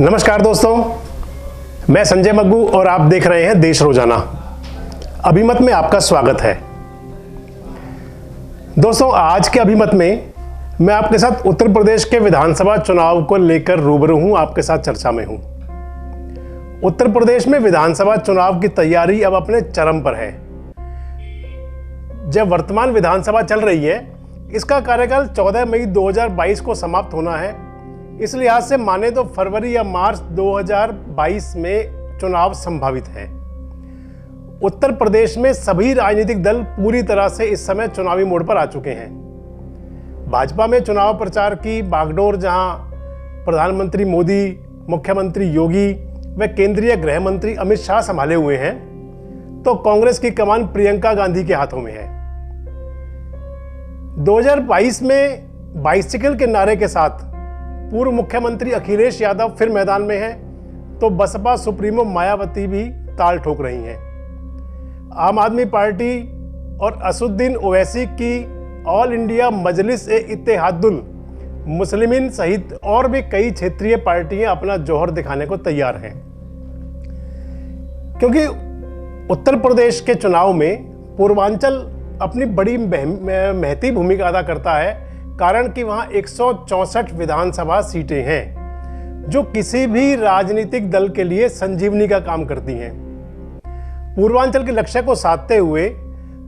नमस्कार दोस्तों, मैं संजय मग्गू और आप देख रहे हैं देश रोजाना। अभिमत में आपका स्वागत है। दोस्तों, आज के अभिमत में मैं आपके साथ उत्तर प्रदेश के विधानसभा चुनाव को लेकर रूबरू हूं, आपके साथ चर्चा में हूं। उत्तर प्रदेश में विधानसभा चुनाव की तैयारी अब अपने चरम पर है। जब वर्तमान विधानसभा चल रही है, इसका कार्यकाल 14 मई 2022 को समाप्त होना है। इस लिहाज से माने तो फरवरी या मार्च 2022 में चुनाव संभावित है। उत्तर प्रदेश में सभी राजनीतिक दल पूरी तरह से इस समय चुनावी मोड पर आ चुके हैं। भाजपा में चुनाव प्रचार की बागडोर जहां प्रधानमंत्री मोदी, मुख्यमंत्री योगी व केंद्रीय गृह मंत्री अमित शाह संभाले हुए हैं, तो कांग्रेस की कमान प्रियंका गांधी के हाथों में है। 2022 में बाइसिकल के नारे के साथ पूर्व मुख्यमंत्री अखिलेश यादव फिर मैदान में हैं, तो बसपा सुप्रीमो मायावती भी ताल ठोक रही हैं। आम आदमी पार्टी और असदुद्दीन ओवैसी की ऑल इंडिया मजलिस-ए-इत्तेहादुल मुस्लिमीन सहित और भी कई क्षेत्रीय पार्टियां अपना जौहर दिखाने को तैयार हैं। क्योंकि उत्तर प्रदेश के चुनाव में पूर्वांचल अपनी बड़ी महती भूमिका अदा करता है, कारण कि वहां 164 विधानसभा सीटें हैं जो किसी भी राजनीतिक दल के लिए संजीवनी का काम करती हैं। पूर्वांचल के लक्ष्य को साधते हुए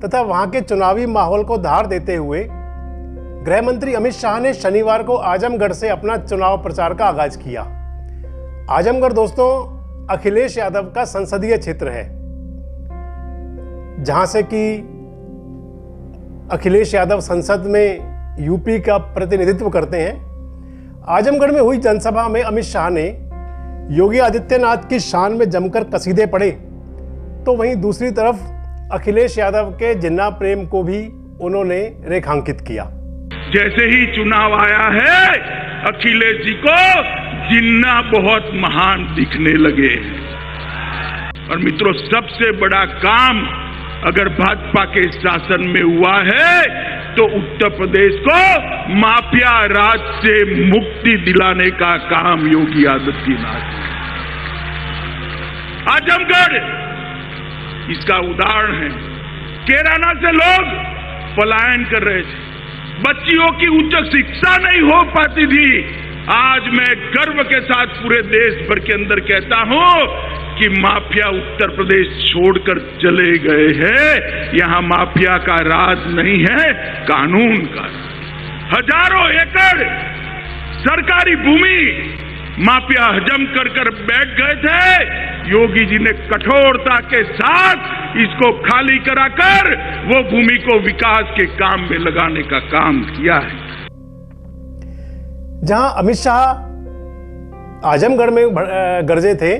तथा वहां के चुनावी माहौल को धार देते हुए गृह मंत्री अमित शाह ने शनिवार को आजमगढ़ से अपना चुनाव प्रचार का आगाज किया। आजमगढ़ दोस्तों अखिलेश यादव का संसदीय क्षेत्र है, जहां से कि अखिलेश यादव संसद में यूपी का प्रतिनिधित्व करते हैं। आजमगढ़ में हुई जनसभा में अमित शाह ने योगी आदित्यनाथ की शान में जमकर कसीदे पढ़े, तो वहीं दूसरी तरफ अखिलेश यादव के जिन्ना प्रेम को भी उन्होंने रेखांकित किया। जैसे ही चुनाव आया है, अखिलेश जी को जिन्ना बहुत महान दिखने लगे। और मित्रों, सबसे बड़ा काम अगर भाजपा के शासन में हुआ है तो उत्तर प्रदेश को माफिया राज से मुक्ति दिलाने का काम योगी आदित्यनाथ। आजमगढ़ इसका उदाहरण है। कैराना से लोग पलायन कर रहे थे, बच्चियों की उच्च शिक्षा नहीं हो पाती थी। आज मैं गर्व के साथ पूरे देश भर के अंदर कहता हूं कि माफिया उत्तर प्रदेश छोड़कर चले गए हैं। यहां माफिया का राज नहीं है, कानून का। हजारों एकड़ सरकारी भूमि माफिया हजम कर बैठ गए थे। योगी जी ने कठोरता के साथ इसको खाली कराकर वो भूमि को विकास के काम में लगाने का काम किया है। जहां अमित शाह आजमगढ़ में गरजे थे,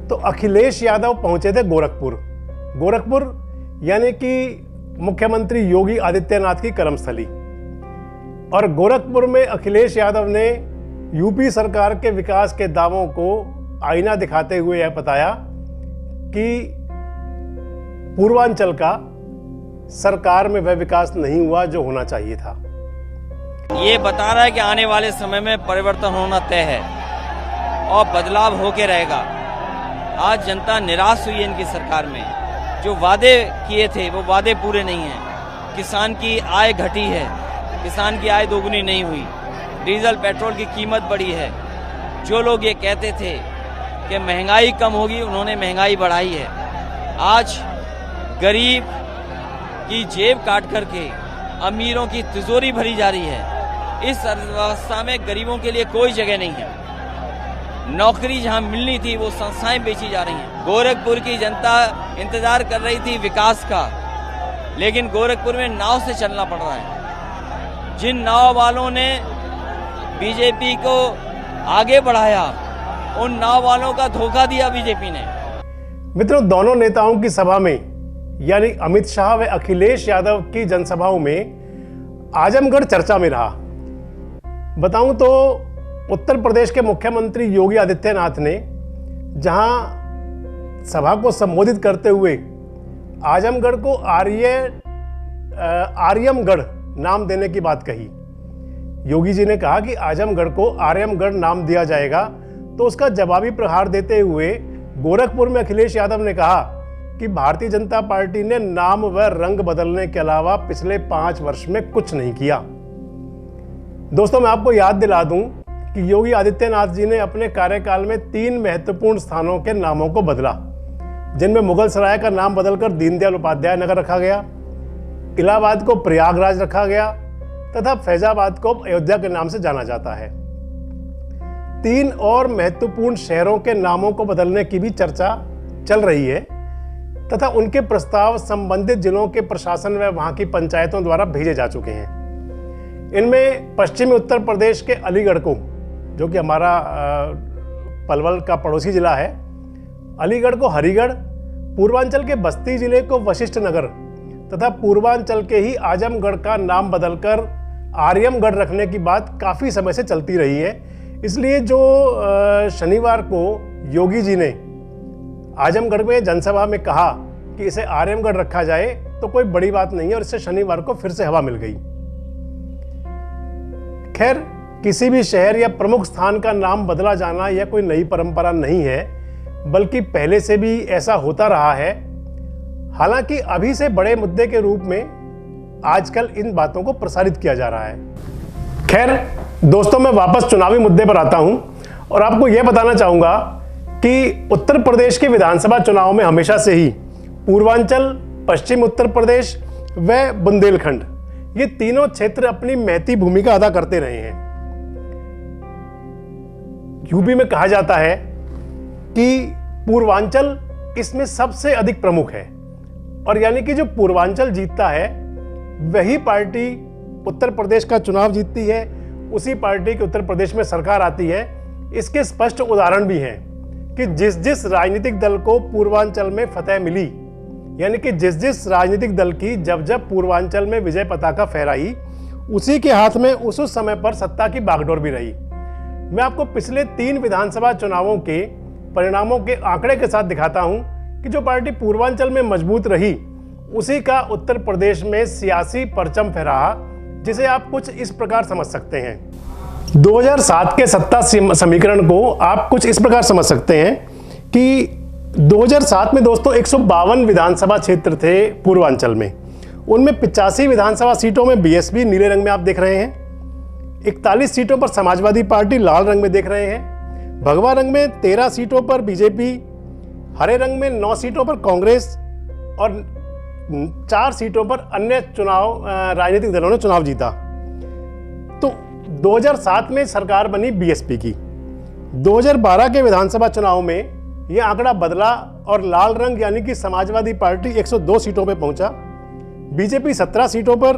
तो अखिलेश यादव पहुंचे थे गोरखपुर यानी कि मुख्यमंत्री योगी आदित्यनाथ की कर्मस्थली। और गोरखपुर में अखिलेश यादव ने यूपी सरकार के विकास के दावों को आईना दिखाते हुए यह बताया कि पूर्वांचल का सरकार में वह विकास नहीं हुआ जो होना चाहिए था। ये बता रहा है कि आने वाले समय में परिवर्तन होना तय है और बदलाव होके रहेगा। आज जनता निराश हुई है इनकी सरकार में। जो वादे किए थे वो वादे पूरे नहीं हैं। किसान की आय घटी है, किसान की आय दोगुनी नहीं हुई। डीजल पेट्रोल की कीमत बढ़ी है। जो लोग ये कहते थे कि महंगाई कम होगी, उन्होंने महंगाई बढ़ाई है। आज गरीब की जेब काट करके अमीरों की तिजोरी भरी जा रही है। इस अवस्था में गरीबों के लिए कोई जगह नहीं है। नौकरी जहां मिलनी थी वो संस्थाएं बेची जा रही हैं। गोरखपुर की जनता इंतजार कर रही थी विकास का, लेकिन गोरखपुर में नाव से चलना पड़ रहा है। जिन नाव वालों ने बीजेपी को आगे बढ़ाया, उन नाव वालों का धोखा दिया बीजेपी ने। मित्रों, दोनों नेताओं की सभा में यानी अमित शाह व अखिलेश यादव की जनसभाओं में आजमगढ़ चर्चा में रहा। बताऊं तो उत्तर प्रदेश के मुख्यमंत्री योगी आदित्यनाथ ने जहां सभा को संबोधित करते हुए आजमगढ़ को आर्यमगढ़ नाम देने की बात कही। योगी जी ने कहा कि आजमगढ़ को आर्यमगढ़ नाम दिया जाएगा तो उसका जवाबी प्रहार देते हुए गोरखपुर में अखिलेश यादव ने कहा कि भारतीय जनता पार्टी ने नाम व रंग बदलने के अलावा पिछले 5 वर्ष में कुछ नहीं किया। दोस्तों, मैं आपको याद दिला दूं कि योगी आदित्यनाथ जी ने अपने कार्यकाल में 3 महत्वपूर्ण स्थानों के नामों को बदला, जिनमें मुगल सराय का नाम बदलकर दीनदयाल उपाध्याय नगर रखा गया, इलाहाबाद को प्रयागराज रखा गया तथा फैजाबाद को अयोध्या के नाम से जाना जाता है। 3 और महत्वपूर्ण शहरों के नामों को बदलने की भी चर्चा चल रही है तथा उनके प्रस्ताव संबंधित जिलों के प्रशासन व वहां की पंचायतों द्वारा भेजे जा चुके हैं। इनमें पश्चिमी उत्तर प्रदेश के अलीगढ़ को, जो कि हमारा पलवल का पड़ोसी जिला है, अलीगढ़ को हरिगढ़, पूर्वांचल के बस्ती जिले को वशिष्ठ नगर तथा पूर्वांचल के ही आजमगढ़ का नाम बदलकर आर्यमगढ़ रखने की बात काफ़ी समय से चलती रही है। इसलिए जो शनिवार को योगी जी ने आजमगढ़ में जनसभा में कहा कि इसे आर्यमगढ़ रखा जाए तो कोई बड़ी बात नहीं है और इससे शनिवार को फिर से हवा मिल गई। खैर, किसी भी शहर या प्रमुख स्थान का नाम बदला जाना यह कोई नई परंपरा नहीं है, बल्कि पहले से भी ऐसा होता रहा है। हालांकि अभी से बड़े मुद्दे के रूप में आजकल इन बातों को प्रसारित किया जा रहा है। खैर दोस्तों, मैं वापस चुनावी मुद्दे पर आता हूं और आपको यह बताना चाहूंगा कि उत्तर प्रदेश के विधानसभा चुनाव में हमेशा से ही पूर्वांचल, पश्चिम उत्तर प्रदेश व बुंदेलखंड, ये तीनों क्षेत्र अपनी महती भूमिका अदा करते रहे हैं। यूपी में कहा जाता है कि पूर्वांचल इसमें सबसे अधिक प्रमुख है और यानी कि जो पूर्वांचल जीतता है वही पार्टी उत्तर प्रदेश का चुनाव जीतती है, उसी पार्टी की उत्तर प्रदेश में सरकार आती है। इसके स्पष्ट उदाहरण भी हैं कि जिस जिस राजनीतिक दल को पूर्वांचल में फतह मिली, यानी कि जिस जिस राजनीतिक दल की जब जब पूर्वांचल में विजय पताका फहराई, उसी के हाथ में उस समय पर सत्ता की बागडोर भी रही। मैं आपको पिछले 3 विधानसभा चुनावों के परिणामों के आंकड़े के साथ दिखाता हूं कि जो पार्टी पूर्वांचल में मजबूत रही, उसी का उत्तर प्रदेश में सियासी परचम फहरा, जिसे आप कुछ इस प्रकार समझ सकते हैं। 2007 के सत्ता समीकरण को आप कुछ इस प्रकार समझ सकते हैं कि 2007 में दोस्तों 152 विधानसभा क्षेत्र थे पूर्वांचल में। उनमें 85 विधानसभा सीटों में बीएसपी नीले रंग में आप देख रहे हैं, 41 सीटों पर समाजवादी पार्टी लाल रंग में देख रहे हैं, भगवा रंग में 13 सीटों पर बीजेपी, हरे रंग में 9 सीटों पर कांग्रेस और 4 सीटों पर अन्य राजनीतिक दलों ने चुनाव जीता। तो 2007 में सरकार बनी बीएसपी की। 2012 के विधानसभा चुनाव में यह आंकड़ा बदला और लाल रंग यानी कि समाजवादी पार्टी 102 सीटों पर पहुंचा, बीजेपी 17 सीटों पर,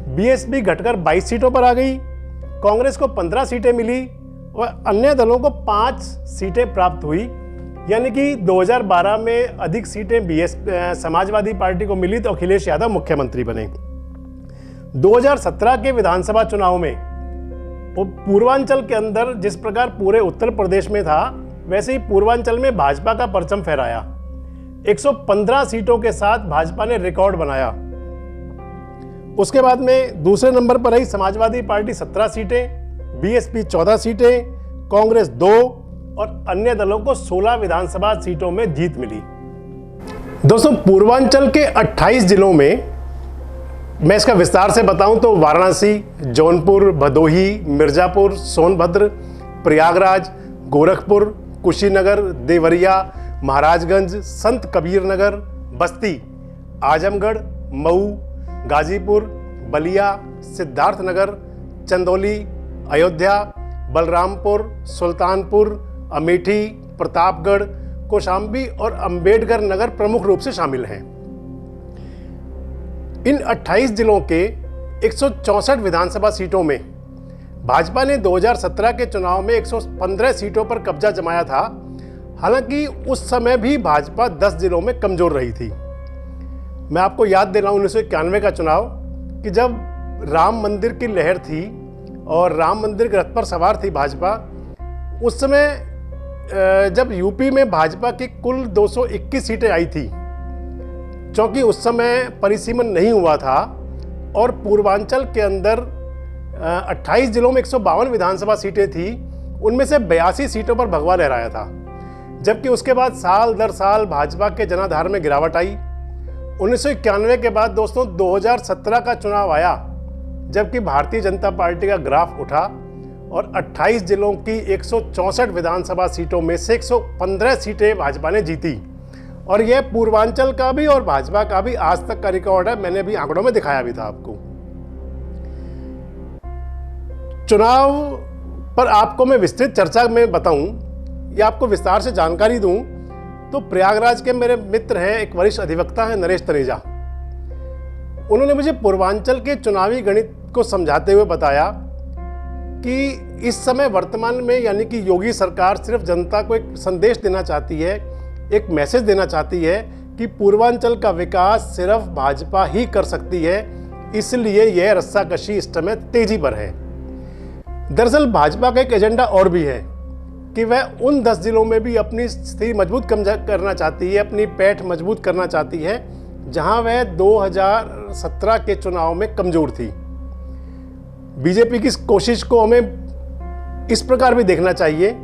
बीएसपी घटकर 22 सीटों पर आ गई, कांग्रेस को 15 सीटें मिली और अन्य दलों को 5 सीटें प्राप्त हुई। यानी कि 2012 में अधिक सीटें समाजवादी पार्टी को मिली तो अखिलेश यादव मुख्यमंत्री बने। 2017 के विधानसभा चुनाव में पूर्वांचल के अंदर जिस प्रकार पूरे उत्तर प्रदेश में था, वैसे ही पूर्वांचल में भाजपा का परचम फहराया। 115 सीटों के साथ भाजपा ने रिकॉर्ड बनाया। उसके बाद में दूसरे नंबर पर रही समाजवादी पार्टी 17 सीटें, बीएसपी 14 सीटें, कांग्रेस 2 और अन्य दलों को 16 विधानसभा सीटों में जीत मिली। दोस्तों, पूर्वांचल के 28 जिलों में मैं इसका विस्तार से बताऊं तो वाराणसी, जौनपुर, भदोही, मिर्जापुर, सोनभद्र, प्रयागराज, गोरखपुर, कुशीनगर, देवरिया, महाराजगंज, संत कबीर नगर, बस्ती, आजमगढ़, मऊ, गाजीपुर, बलिया, सिद्धार्थनगर, चंदौली, अयोध्या, बलरामपुर, सुल्तानपुर, अमेठी, प्रतापगढ़, कौशाम्बी और अंबेडकर नगर प्रमुख रूप से शामिल हैं। इन 28 जिलों के 164 विधानसभा सीटों में भाजपा ने 2017 के चुनाव में 115 सीटों पर कब्जा जमाया था। हालांकि उस समय भी भाजपा 10 जिलों में कमजोर रही थी। मैं आपको याद दिलाऊं 1991 का चुनाव कि जब राम मंदिर की लहर थी और राम मंदिर के रथ पर सवार थी भाजपा, उस समय जब यूपी में भाजपा की कुल 221 सीटें आई थी, क्योंकि उस समय परिसीमन नहीं हुआ था और पूर्वांचल के अंदर 28 जिलों में 152 विधानसभा सीटें थी, उनमें से 82 सीटों पर भगवा लहराया था, जबकि उसके बाद साल दर साल भाजपा के जनाधार में गिरावट आई। 1991 के बाद दोस्तों 2017 का चुनाव आया, जबकि भारतीय जनता पार्टी का ग्राफ उठा और 28 जिलों की 164 विधानसभा सीटों में से 115 सीटें भाजपा ने जीती। और यह पूर्वांचल का भी और भाजपा का भी आज तक का रिकॉर्ड है। मैंने भी आंकड़ों में दिखाया भी था आपको। चुनाव पर आपको मैं विस्तृत चर्चा में बताऊं या आपको विस्तार से जानकारी दूं तो प्रयागराज के मेरे मित्र हैं, एक वरिष्ठ अधिवक्ता है नरेश तनेजा। उन्होंने मुझे पूर्वांचल के चुनावी गणित को समझाते हुए बताया कि इस समय वर्तमान में यानी कि योगी सरकार सिर्फ जनता को एक संदेश देना चाहती है, एक मैसेज देना चाहती है कि पूर्वांचल का विकास सिर्फ भाजपा ही कर सकती है, इसलिए यह रस्साकशी इस समय तेजी पर है। दरअसल भाजपा का एक एजेंडा और भी है कि वह उन 10 जिलों में भी अपनी स्थिति मजबूत करना चाहती है, अपनी पैठ मजबूत करना चाहती है, जहां वह 2017 के चुनाव में कमजोर थी। बीजेपी की इस कोशिश को हमें इस प्रकार भी देखना चाहिए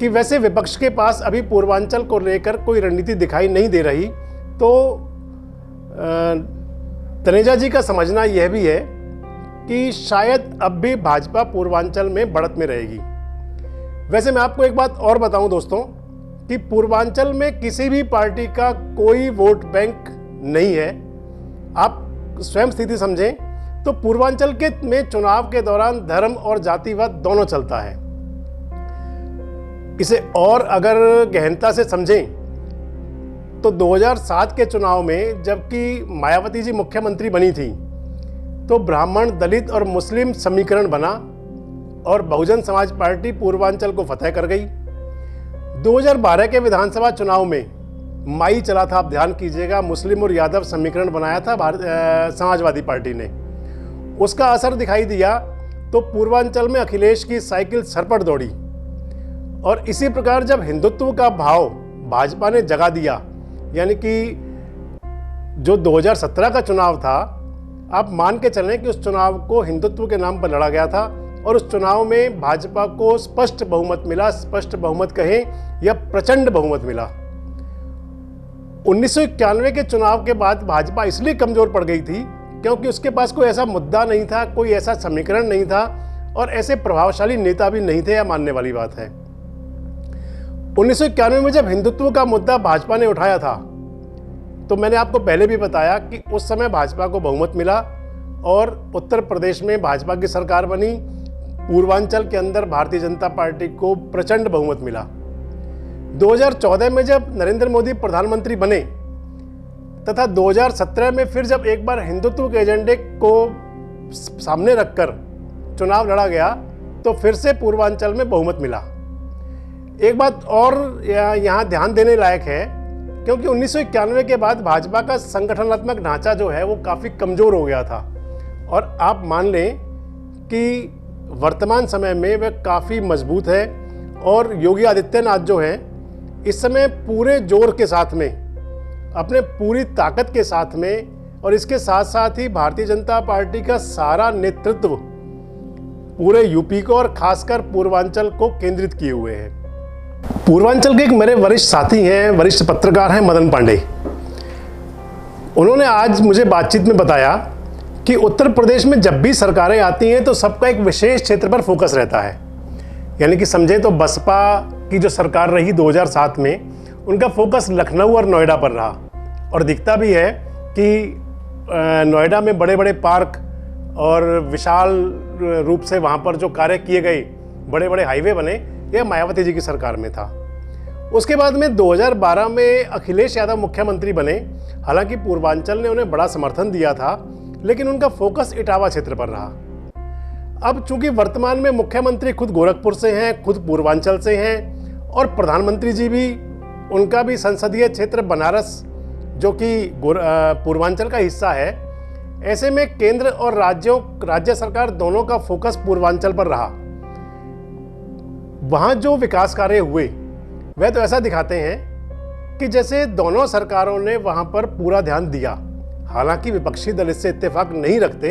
कि वैसे विपक्ष के पास अभी पूर्वांचल को लेकर कोई रणनीति दिखाई नहीं दे रही, तो तनेजा जी का समझना यह भी है कि शायद अब भी भाजपा पूर्वांचल में बढ़त में रहेगी। वैसे मैं आपको एक बात और बताऊं दोस्तों कि पूर्वांचल में किसी भी पार्टी का कोई वोट बैंक नहीं है। आप स्वयं स्थिति समझें तो पूर्वांचल में चुनाव के दौरान धर्म और जातिवाद दोनों चलता है। इसे और अगर गहनता से समझें तो 2007 के चुनाव में जबकि मायावती जी मुख्यमंत्री बनी थी तो ब्राह्मण, दलित और मुस्लिम समीकरण बना और बहुजन समाज पार्टी पूर्वांचल को फतह कर गई। 2012 के विधानसभा चुनाव में माई चला था, आप ध्यान कीजिएगा, मुस्लिम और यादव समीकरण बनाया था समाजवादी पार्टी ने। उसका असर दिखाई दिया तो पूर्वांचल में अखिलेश की साइकिल सरपट दौड़ी। और इसी प्रकार जब हिंदुत्व का भाव भाजपा ने जगा दिया, यानी कि जो 2017 का चुनाव था, आप मान के चलें कि उस चुनाव को हिंदुत्व के नाम पर लड़ा गया था और उस चुनाव में भाजपा को स्पष्ट बहुमत मिला। स्पष्ट बहुमत कहें या प्रचंड बहुमत मिला। 1991 के चुनाव के बाद भाजपा इसलिए कमजोर पड़ गई थी क्योंकि उसके पास कोई ऐसा मुद्दा नहीं था, कोई ऐसा समीकरण नहीं था और ऐसे प्रभावशाली नेता भी नहीं थे, यह मानने वाली बात है। 1991 में जब हिंदुत्व का मुद्दा भाजपा ने उठाया था तो मैंने आपको पहले भी बताया कि उस समय भाजपा को बहुमत मिला और उत्तर प्रदेश में भाजपा की सरकार बनी। पूर्वांचल के अंदर भारतीय जनता पार्टी को प्रचंड बहुमत मिला। 2014 में जब नरेंद्र मोदी प्रधानमंत्री बने तथा 2017 में फिर जब एक बार हिंदुत्व के एजेंडे को सामने रखकर चुनाव लड़ा गया तो फिर से पूर्वांचल में बहुमत मिला। एक बात और यहाँ ध्यान देने लायक है क्योंकि 1991 के बाद भाजपा का संगठनात्मक ढांचा जो है वो काफ़ी कमज़ोर हो गया था और आप मान लें कि वर्तमान समय में वह काफ़ी मजबूत है और योगी आदित्यनाथ जो है इस समय पूरे जोर के साथ में, अपने पूरी ताकत के साथ में और इसके साथ साथ ही भारतीय जनता पार्टी का सारा नेतृत्व पूरे यूपी को और खासकर पूर्वांचल को केंद्रित किए हुए हैं। पूर्वांचल के एक मेरे वरिष्ठ साथी हैं, वरिष्ठ पत्रकार हैं मदन पांडे। उन्होंने आज मुझे बातचीत में बताया कि उत्तर प्रदेश में जब भी सरकारें आती हैं तो सबका एक विशेष क्षेत्र पर फोकस रहता है। यानी कि समझें तो बसपा की जो सरकार रही 2007 में, उनका फोकस लखनऊ और नोएडा पर रहा और दिखता भी है कि नोएडा में बड़े बड़े पार्क और विशाल रूप से वहाँ पर जो कार्य किए गए, बड़े बड़े हाईवे बने, यह मायावती जी की सरकार में था। उसके बाद में 2012 में अखिलेश यादव मुख्यमंत्री बने। हालांकि पूर्वांचल ने उन्हें बड़ा समर्थन दिया था लेकिन उनका फोकस इटावा क्षेत्र पर रहा। अब चूंकि वर्तमान में मुख्यमंत्री खुद गोरखपुर से हैं, खुद पूर्वांचल से हैं और प्रधानमंत्री जी भी, उनका भी संसदीय क्षेत्र बनारस जो कि पूर्वांचल का हिस्सा है, ऐसे में केंद्र और राज्य सरकार दोनों का फोकस पूर्वांचल पर रहा। वहाँ जो विकास कार्य हुए वह तो ऐसा दिखाते हैं कि जैसे दोनों सरकारों ने वहाँ पर पूरा ध्यान दिया। हालांकि विपक्षी दल इससे इत्तेफाक नहीं रखते,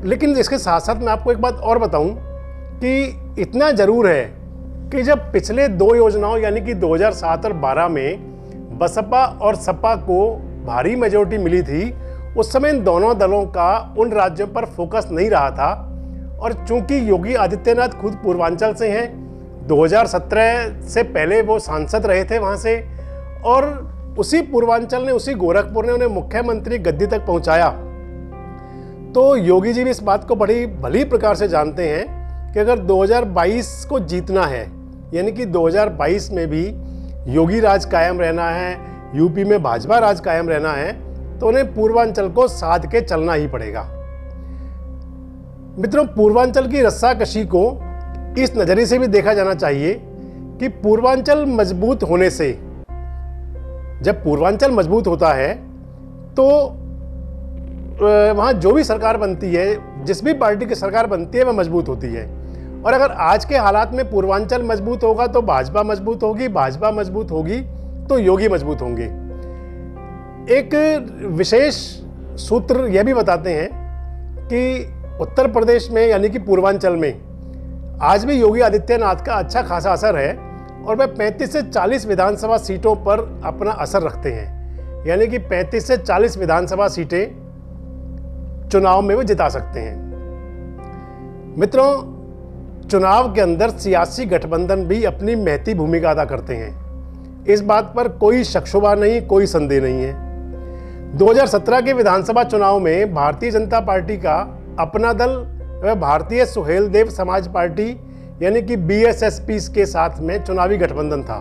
लेकिन इसके साथ साथ मैं आपको एक बात और बताऊं कि इतना जरूर है कि जब पिछले 2 योजनाओं यानी कि 2007 और 12 में बसपा और सपा को भारी मेजोरिटी मिली थी, उस समय इन दोनों दलों का उन राज्यों पर फोकस नहीं रहा था। और चूंकि योगी आदित्यनाथ खुद पूर्वांचल से हैं, 2017 से पहले वो सांसद रहे थे वहाँ से, और उसी पूर्वांचल ने, उसी गोरखपुर ने उन्हें मुख्यमंत्री गद्दी तक पहुँचाया। तो योगी जी भी इस बात को बड़ी भली प्रकार से जानते हैं कि अगर 2022 को जीतना है, यानी कि 2022 में भी योगी राज कायम रहना है, यूपी में भाजपा राज कायम रहना है, तो उन्हें पूर्वांचल को साध के चलना ही पड़ेगा। मित्रों, पूर्वांचल की रस्साकशी को इस नज़रिए से भी देखा जाना चाहिए कि पूर्वांचल मजबूत होने से, जब पूर्वांचल मजबूत होता है तो वहाँ जो भी सरकार बनती है, जिस भी पार्टी की सरकार बनती है, वह मजबूत होती है। और अगर आज के हालात में पूर्वांचल मजबूत होगा तो भाजपा मजबूत होगी, भाजपा मजबूत होगी तो योगी मजबूत होंगे। एक विशेष सूत्र यह भी बताते हैं कि उत्तर प्रदेश में यानी कि पूर्वांचल में आज भी योगी आदित्यनाथ का अच्छा खासा असर है और वह 35 से 40 विधानसभा सीटों पर अपना असर रखते हैं, यानी कि 35 से 40 विधानसभा सीटें चुनाव में वो जिता सकते हैं। मित्रों, चुनाव के अंदर सियासी गठबंधन भी अपनी महती भूमिका अदा करते हैं, इस बात पर कोई शक-शुबा नहीं, कोई संदेह नहीं है। 2017 के विधानसभा चुनाव में भारतीय जनता पार्टी का अपना दल वह भारतीय सुहेलदेव समाज पार्टी यानी कि BSSP के साथ में चुनावी गठबंधन था।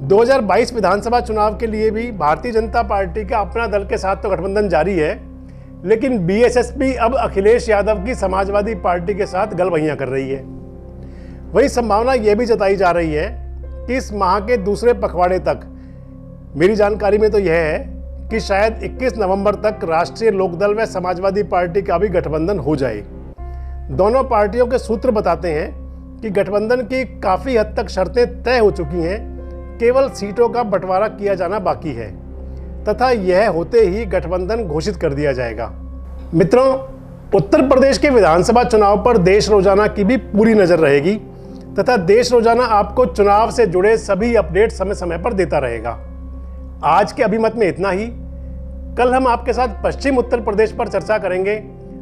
2022 विधानसभा चुनाव के लिए भी भारतीय जनता पार्टी का अपना दल के साथ तो गठबंधन जारी है, लेकिन BSSP अब अखिलेश यादव की समाजवादी पार्टी के साथ गलबहियां कर रही है। वही संभावना यह भी जताई जा रही है कि इस माह के दूसरे पखवाड़े तक, मेरी जानकारी में तो यह है कि शायद 21 नवंबर तक राष्ट्रीय लोकदल व समाजवादी पार्टी का भी गठबंधन हो जाए। दोनों पार्टियों के सूत्र बताते हैं कि गठबंधन की काफ़ी हद तक शर्तें तय हो चुकी हैं, केवल सीटों का बंटवारा किया जाना बाकी है तथा यह होते ही गठबंधन घोषित कर दिया जाएगा। मित्रों, उत्तर प्रदेश के विधानसभा चुनाव पर देश रोजाना की भी पूरी नज़र रहेगी तथा देश रोजाना आपको चुनाव से जुड़े सभी अपडेट समय समय पर देता रहेगा। आज के अभिमत में इतना ही। कल हम आपके साथ पश्चिम उत्तर प्रदेश पर चर्चा करेंगे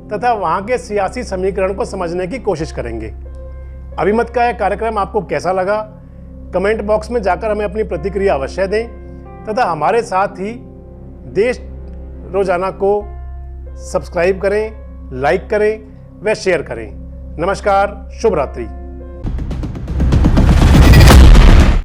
तथा वहाँ के सियासी समीकरण को समझने की कोशिश करेंगे। अभिमत का यह कार्यक्रम आपको कैसा लगा, कमेंट बॉक्स में जाकर हमें अपनी प्रतिक्रिया अवश्य दें तथा हमारे साथ ही देश रोजाना को सब्सक्राइब करें, लाइक करें व शेयर करें। नमस्कार, शुभ रात्रि।